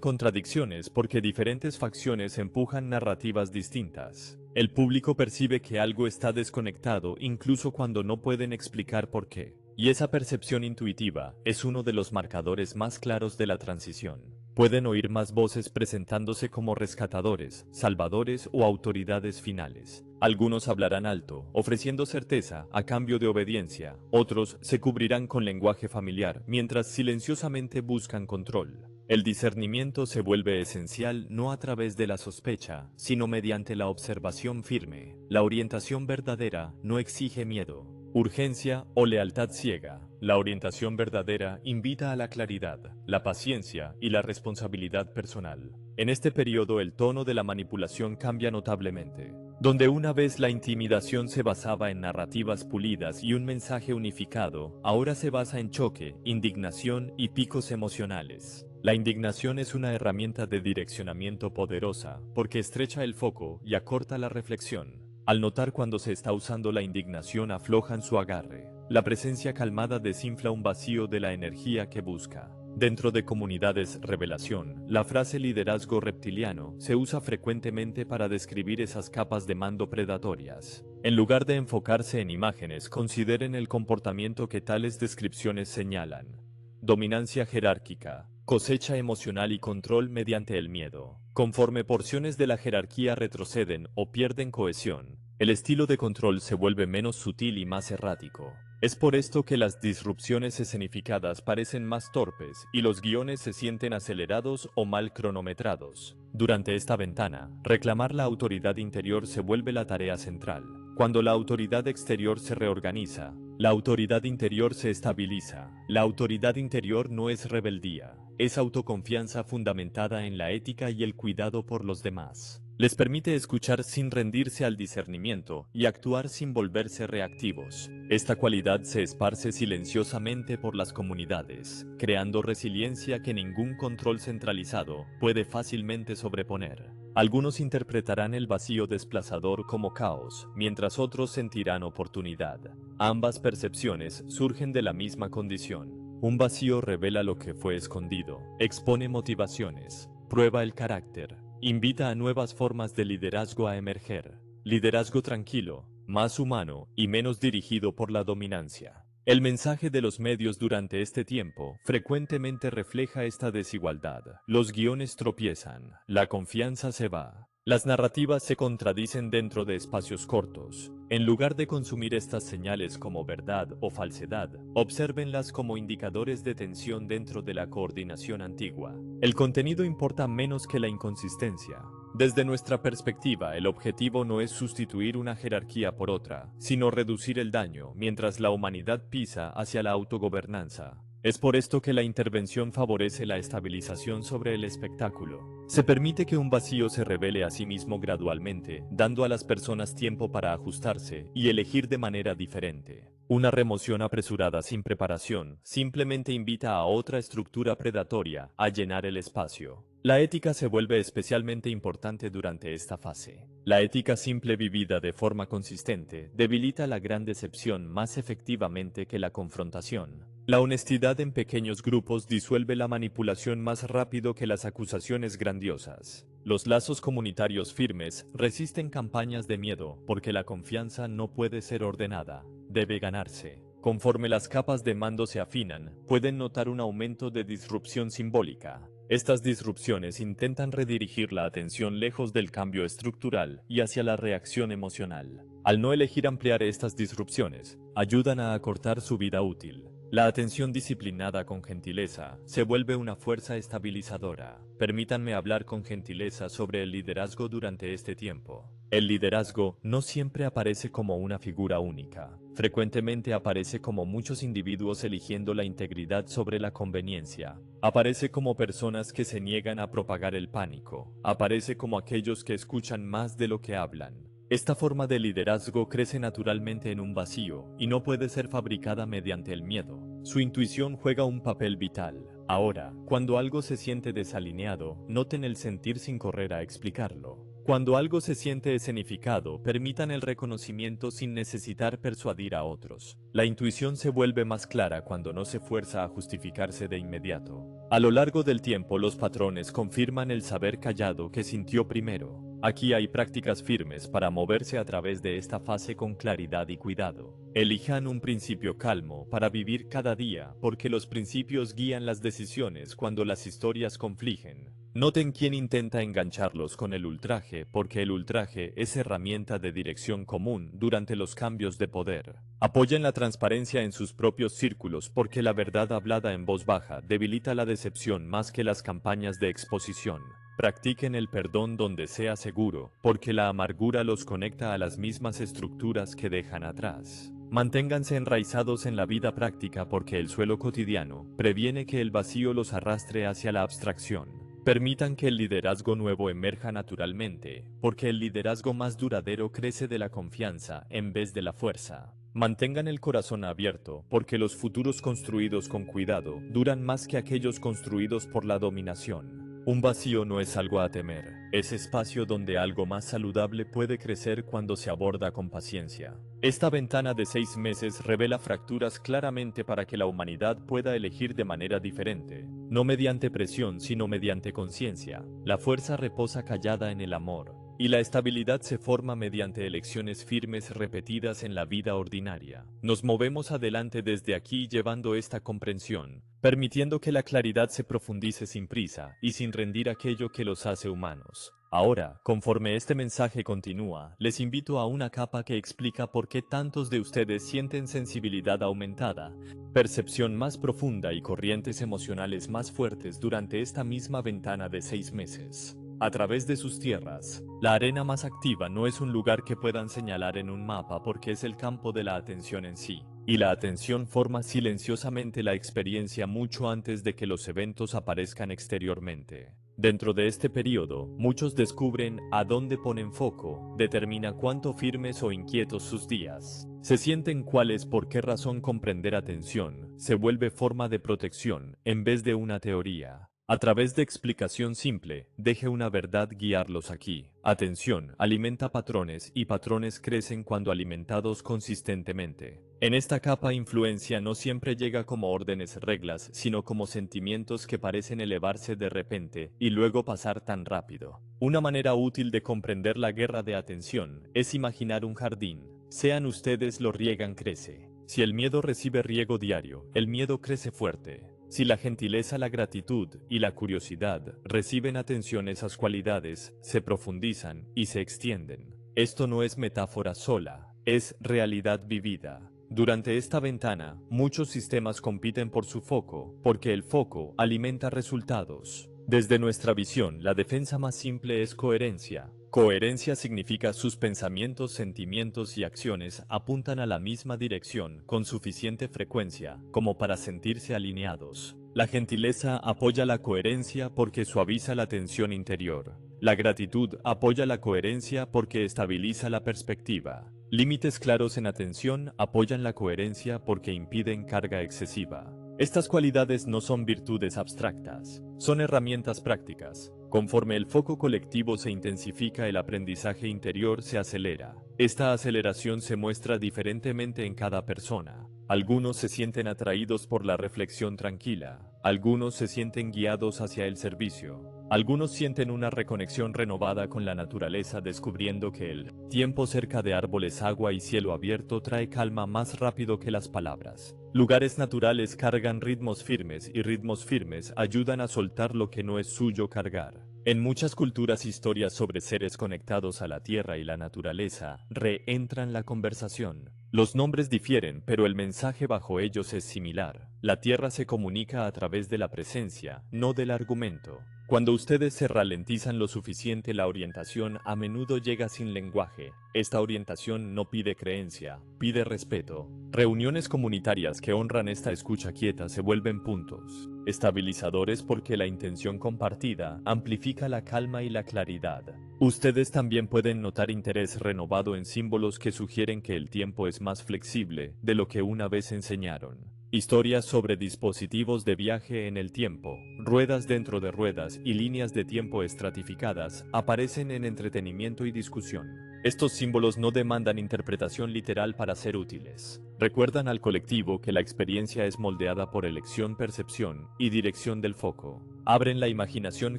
contradicciones porque diferentes facciones empujan narrativas distintas. El público percibe que algo está desconectado incluso cuando no pueden explicar por qué. Y esa percepción intuitiva es uno de los marcadores más claros de la transición. Pueden oír más voces presentándose como rescatadores, salvadores o autoridades finales. Algunos hablarán alto, ofreciendo certeza a cambio de obediencia. Otros se cubrirán con lenguaje familiar, mientras silenciosamente buscan control. El discernimiento se vuelve esencial no a través de la sospecha, sino mediante la observación firme. La orientación verdadera no exige miedo, urgencia o lealtad ciega. La orientación verdadera invita a la claridad, la paciencia y la responsabilidad personal. En este periodo el tono de la manipulación cambia notablemente. Donde una vez la intimidación se basaba en narrativas pulidas y un mensaje unificado, ahora se basa en choque, indignación y picos emocionales. La indignación es una herramienta de direccionamiento poderosa, porque estrecha el foco y acorta la reflexión. Al notar cuando se está usando la indignación aflojan su agarre. La presencia calmada desinfla un vacío de la energía que busca. Dentro de comunidades revelación, la frase liderazgo reptiliano se usa frecuentemente para describir esas capas de mando predatorias. En lugar de enfocarse en imágenes, consideren el comportamiento que tales descripciones señalan. Dominancia jerárquica, cosecha emocional y control mediante el miedo. Conforme porciones de la jerarquía retroceden o pierden cohesión, el estilo de control se vuelve menos sutil y más errático. Es por esto que las disrupciones escenificadas parecen más torpes y los guiones se sienten acelerados o mal cronometrados. Durante esta ventana, reclamar la autoridad interior se vuelve la tarea central. Cuando la autoridad exterior se reorganiza, la autoridad interior se estabiliza. La autoridad interior no es rebeldía, es autoconfianza fundamentada en la ética y el cuidado por los demás. Les permite escuchar sin rendirse al discernimiento y actuar sin volverse reactivos. Esta cualidad se esparce silenciosamente por las comunidades, creando resiliencia que ningún control centralizado puede fácilmente sobreponer. Algunos interpretarán el vacío desplazador como caos, mientras otros sentirán oportunidad. Ambas percepciones surgen de la misma condición. Un vacío revela lo que fue escondido, expone motivaciones, prueba el carácter, invita a nuevas formas de liderazgo a emerger. Liderazgo tranquilo, más humano y menos dirigido por la dominancia. El mensaje de los medios durante este tiempo frecuentemente refleja esta desigualdad. Los guiones tropiezan, la confianza se va. Las narrativas se contradicen dentro de espacios cortos. En lugar de consumir estas señales como verdad o falsedad, obsérvenlas como indicadores de tensión dentro de la coordinación antigua. El contenido importa menos que la inconsistencia. Desde nuestra perspectiva, el objetivo no es sustituir una jerarquía por otra, sino reducir el daño mientras la humanidad pisa hacia la autogobernanza. Es por esto que la intervención favorece la estabilización sobre el espectáculo. Se permite que un vacío se revele a sí mismo gradualmente, dando a las personas tiempo para ajustarse y elegir de manera diferente. Una remoción apresurada sin preparación simplemente invita a otra estructura predatoria a llenar el espacio. La ética se vuelve especialmente importante durante esta fase. La ética simple vivida de forma consistente debilita la gran decepción más efectivamente que la confrontación. La honestidad en pequeños grupos disuelve la manipulación más rápido que las acusaciones grandiosas. Los lazos comunitarios firmes resisten campañas de miedo porque la confianza no puede ser ordenada, debe ganarse. Conforme las capas de mando se afinan, pueden notar un aumento de disrupción simbólica. Estas disrupciones intentan redirigir la atención lejos del cambio estructural y hacia la reacción emocional. Al no elegir ampliar estas disrupciones, ayudan a acortar su vida útil. La atención disciplinada con gentileza se vuelve una fuerza estabilizadora. Permítanme hablar con gentileza sobre el liderazgo durante este tiempo. El liderazgo no siempre aparece como una figura única. Frecuentemente aparece como muchos individuos eligiendo la integridad sobre la conveniencia. Aparece como personas que se niegan a propagar el pánico. Aparece como aquellos que escuchan más de lo que hablan. Esta forma de liderazgo crece naturalmente en un vacío y no puede ser fabricada mediante el miedo. Su intuición juega un papel vital. Ahora, cuando algo se siente desalineado, noten el sentir sin correr a explicarlo. Cuando algo se siente escenificado, permitan el reconocimiento sin necesitar persuadir a otros. La intuición se vuelve más clara cuando no se fuerza a justificarse de inmediato. A lo largo del tiempo, los patrones confirman el saber callado que sintió primero. Aquí hay prácticas firmes para moverse a través de esta fase con claridad y cuidado. Elijan un principio calmo para vivir cada día, porque los principios guían las decisiones cuando las historias confligen. Noten quién intenta engancharlos con el ultraje, porque el ultraje es herramienta de dirección común durante los cambios de poder. Apoyen la transparencia en sus propios círculos, porque la verdad hablada en voz baja debilita la decepción más que las campañas de exposición. Practiquen el perdón donde sea seguro, porque la amargura los conecta a las mismas estructuras que dejan atrás. Manténganse enraizados en la vida práctica porque el suelo cotidiano previene que el vacío los arrastre hacia la abstracción. Permitan que el liderazgo nuevo emerja naturalmente, porque el liderazgo más duradero crece de la confianza en vez de la fuerza. Mantengan el corazón abierto, porque los futuros construidos con cuidado duran más que aquellos construidos por la dominación. Un vacío no es algo a temer, es espacio donde algo más saludable puede crecer cuando se aborda con paciencia. Esta ventana de 6 meses revela fracturas claramente para que la humanidad pueda elegir de manera diferente, no mediante presión sino mediante conciencia. La fuerza reposa callada en el amor, y la estabilidad se forma mediante elecciones firmes repetidas en la vida ordinaria. Nos movemos adelante desde aquí llevando esta comprensión, permitiendo que la claridad se profundice sin prisa y sin rendir aquello que los hace humanos. Ahora, conforme este mensaje continúa, les invito a una capa que explica por qué tantos de ustedes sienten sensibilidad aumentada, percepción más profunda y corrientes emocionales más fuertes durante esta misma ventana de 6 meses. A través de sus tierras, la arena más activa no es un lugar que puedan señalar en un mapa porque es el campo de la atención en sí. Y la atención forma silenciosamente la experiencia mucho antes de que los eventos aparezcan exteriormente. Dentro de este periodo, muchos descubren a dónde ponen foco, determina cuánto firmes o inquietos sus días. Se sienten cuáles por qué razón comprender atención se vuelve forma de protección en vez de una teoría. A través de explicación simple, deje una verdad guiarlos aquí. Atención, alimenta patrones y patrones crecen cuando alimentados consistentemente. En esta capa influencia no siempre llega como órdenes reglas, sino como sentimientos que parecen elevarse de repente y luego pasar tan rápido. Una manera útil de comprender la guerra de atención es imaginar un jardín. Sean ustedes lo riegan crece. Si el miedo recibe riego diario, el miedo crece fuerte. Si la gentileza, la gratitud y la curiosidad reciben atención, esas cualidades se profundizan y se extienden. Esto no es metáfora sola, es realidad vivida. Durante esta ventana, muchos sistemas compiten por su foco, porque el foco alimenta resultados. Desde nuestra visión, la defensa más simple es coherencia. Coherencia significa sus pensamientos, sentimientos y acciones apuntan a la misma dirección con suficiente frecuencia como para sentirse alineados. La gentileza apoya la coherencia porque suaviza la tensión interior. La gratitud apoya la coherencia porque estabiliza la perspectiva. Límites claros en atención apoyan la coherencia porque impiden carga excesiva. Estas cualidades no son virtudes abstractas, son herramientas prácticas. Conforme el foco colectivo se intensifica, el aprendizaje interior se acelera. Esta aceleración se muestra diferentemente en cada persona. Algunos se sienten atraídos por la reflexión tranquila, algunos se sienten guiados hacia el servicio. Algunos sienten una reconexión renovada con la naturaleza, descubriendo que el tiempo cerca de árboles, agua y cielo abierto trae calma más rápido que las palabras. Lugares naturales cargan ritmos firmes y ritmos firmes ayudan a soltar lo que no es suyo cargar. En muchas culturas, historias sobre seres conectados a la tierra y la naturaleza reentran la conversación. Los nombres difieren, pero el mensaje bajo ellos es similar. La tierra se comunica a través de la presencia, no del argumento. Cuando ustedes se ralentizan lo suficiente, la orientación a menudo llega sin lenguaje. Esta orientación no pide creencia, pide respeto. Reuniones comunitarias que honran esta escucha quieta se vuelven puntos estabilizadores porque la intención compartida amplifica la calma y la claridad. Ustedes también pueden notar interés renovado en símbolos que sugieren que el tiempo es más flexible de lo que una vez enseñaron. Historias sobre dispositivos de viaje en el tiempo, ruedas dentro de ruedas y líneas de tiempo estratificadas aparecen en entretenimiento y discusión. Estos símbolos no demandan interpretación literal para ser útiles. Recuerdan al colectivo que la experiencia es moldeada por elección, percepción y dirección del foco. Abren la imaginación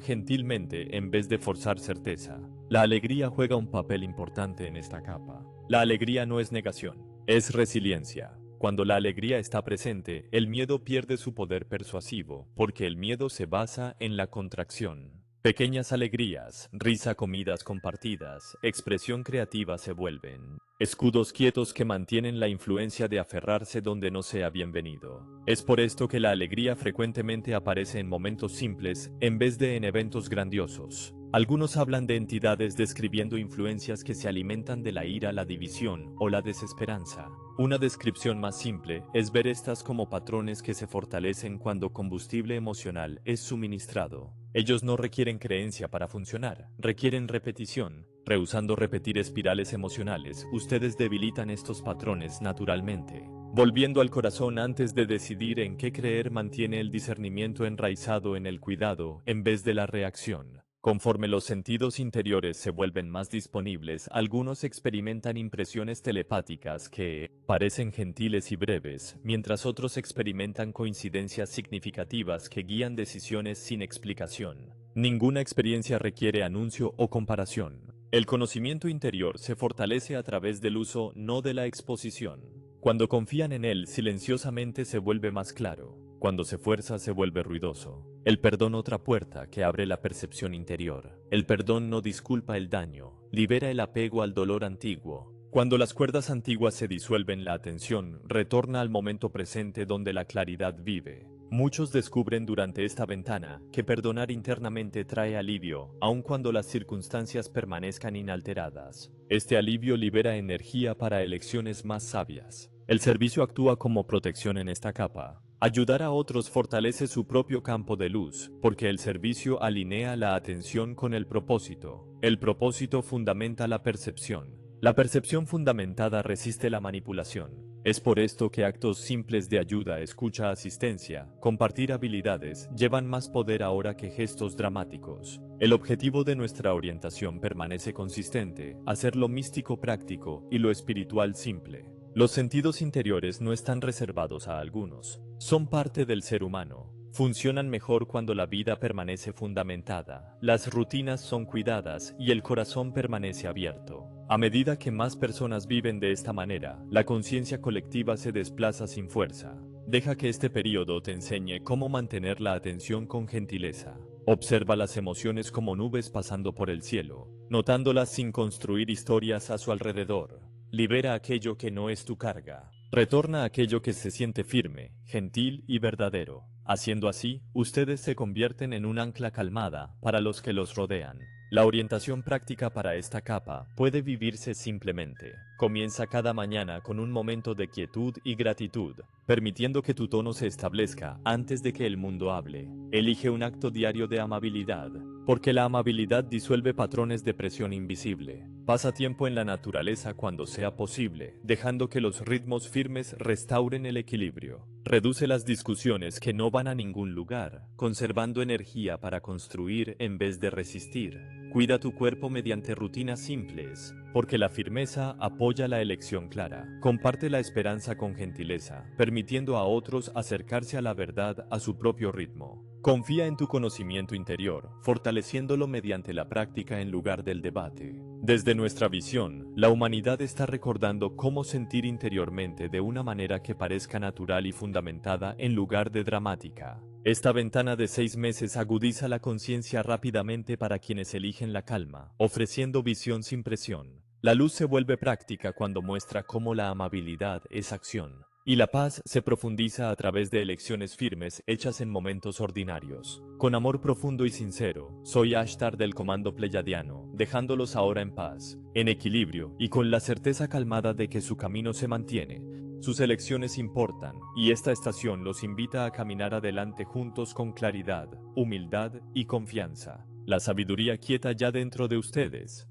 gentilmente en vez de forzar certeza. La alegría juega un papel importante en esta capa. La alegría no es negación, es resiliencia. Cuando la alegría está presente, el miedo pierde su poder persuasivo, porque el miedo se basa en la contracción. Pequeñas alegrías, risa, comidas compartidas, expresión creativa se vuelven escudos quietos que mantienen la influencia de aferrarse donde no sea bienvenido. Es por esto que la alegría frecuentemente aparece en momentos simples en vez de en eventos grandiosos. Algunos hablan de entidades describiendo influencias que se alimentan de la ira, la división o la desesperanza. Una descripción más simple es ver estas como patrones que se fortalecen cuando combustible emocional es suministrado. Ellos no requieren creencia para funcionar, requieren repetición. Rehusando repetir espirales emocionales, ustedes debilitan estos patrones naturalmente. Volviendo al corazón antes de decidir en qué creer, mantiene el discernimiento enraizado en el cuidado en vez de la reacción. Conforme los sentidos interiores se vuelven más disponibles, algunos experimentan impresiones telepáticas que parecen gentiles y breves, mientras otros experimentan coincidencias significativas que guían decisiones sin explicación. Ninguna experiencia requiere anuncio o comparación. El conocimiento interior se fortalece a través del uso, no de la exposición. Cuando confían en él, silenciosamente se vuelve más claro. Cuando se fuerza, se vuelve ruidoso. El perdón, otra puerta que abre la percepción interior. El perdón no disculpa el daño, libera el apego al dolor antiguo. Cuando las cuerdas antiguas se disuelven, la atención retorna al momento presente donde la claridad vive. Muchos descubren durante esta ventana que perdonar internamente trae alivio, aun cuando las circunstancias permanezcan inalteradas. Este alivio libera energía para elecciones más sabias. El servicio actúa como protección en esta capa. Ayudar a otros fortalece su propio campo de luz, porque el servicio alinea la atención con el propósito. El propósito fundamenta la percepción. La percepción fundamentada resiste la manipulación. Es por esto que actos simples de ayuda, escucha, asistencia, compartir habilidades, llevan más poder ahora que gestos dramáticos. El objetivo de nuestra orientación permanece consistente, hacer lo místico práctico y lo espiritual simple. Los sentidos interiores no están reservados a algunos, son parte del ser humano. Funcionan mejor cuando la vida permanece fundamentada, las rutinas son cuidadas y el corazón permanece abierto. A medida que más personas viven de esta manera, la conciencia colectiva se desplaza sin fuerza. Deja que este periodo te enseñe cómo mantener la atención con gentileza. Observa las emociones como nubes pasando por el cielo, notándolas sin construir historias a su alrededor. Libera aquello que no es tu carga. Retorna aquello que se siente firme, gentil y verdadero. Haciendo así, ustedes se convierten en un ancla calmada para los que los rodean. La orientación práctica para esta capa puede vivirse simplemente. Comienza cada mañana con un momento de quietud y gratitud, permitiendo que tu tono se establezca antes de que el mundo hable. Elige un acto diario de amabilidad, porque la amabilidad disuelve patrones de presión invisible. Pasa tiempo en la naturaleza cuando sea posible, dejando que los ritmos firmes restauren el equilibrio. Reduce las discusiones que no van a ningún lugar, conservando energía para construir en vez de resistir. Cuida tu cuerpo mediante rutinas simples, porque la firmeza apoya la elección clara. Comparte la esperanza con gentileza, permitiendo a otros acercarse a la verdad a su propio ritmo. Confía en tu conocimiento interior, fortaleciéndolo mediante la práctica en lugar del debate. Desde nuestra visión, la humanidad está recordando cómo sentir interiormente de una manera que parezca natural y fundamentada en lugar de dramática. Esta ventana de 6 meses agudiza la conciencia rápidamente para quienes eligen la calma, ofreciendo visión sin presión. La luz se vuelve práctica cuando muestra cómo la amabilidad es acción, y la paz se profundiza a través de elecciones firmes hechas en momentos ordinarios. Con amor profundo y sincero, soy Ashtar del Comando Pleyadiano, dejándolos ahora en paz, en equilibrio y con la certeza calmada de que su camino se mantiene. Sus elecciones importan, y esta estación los invita a caminar adelante juntos con claridad, humildad y confianza. La sabiduría quieta ya dentro de ustedes.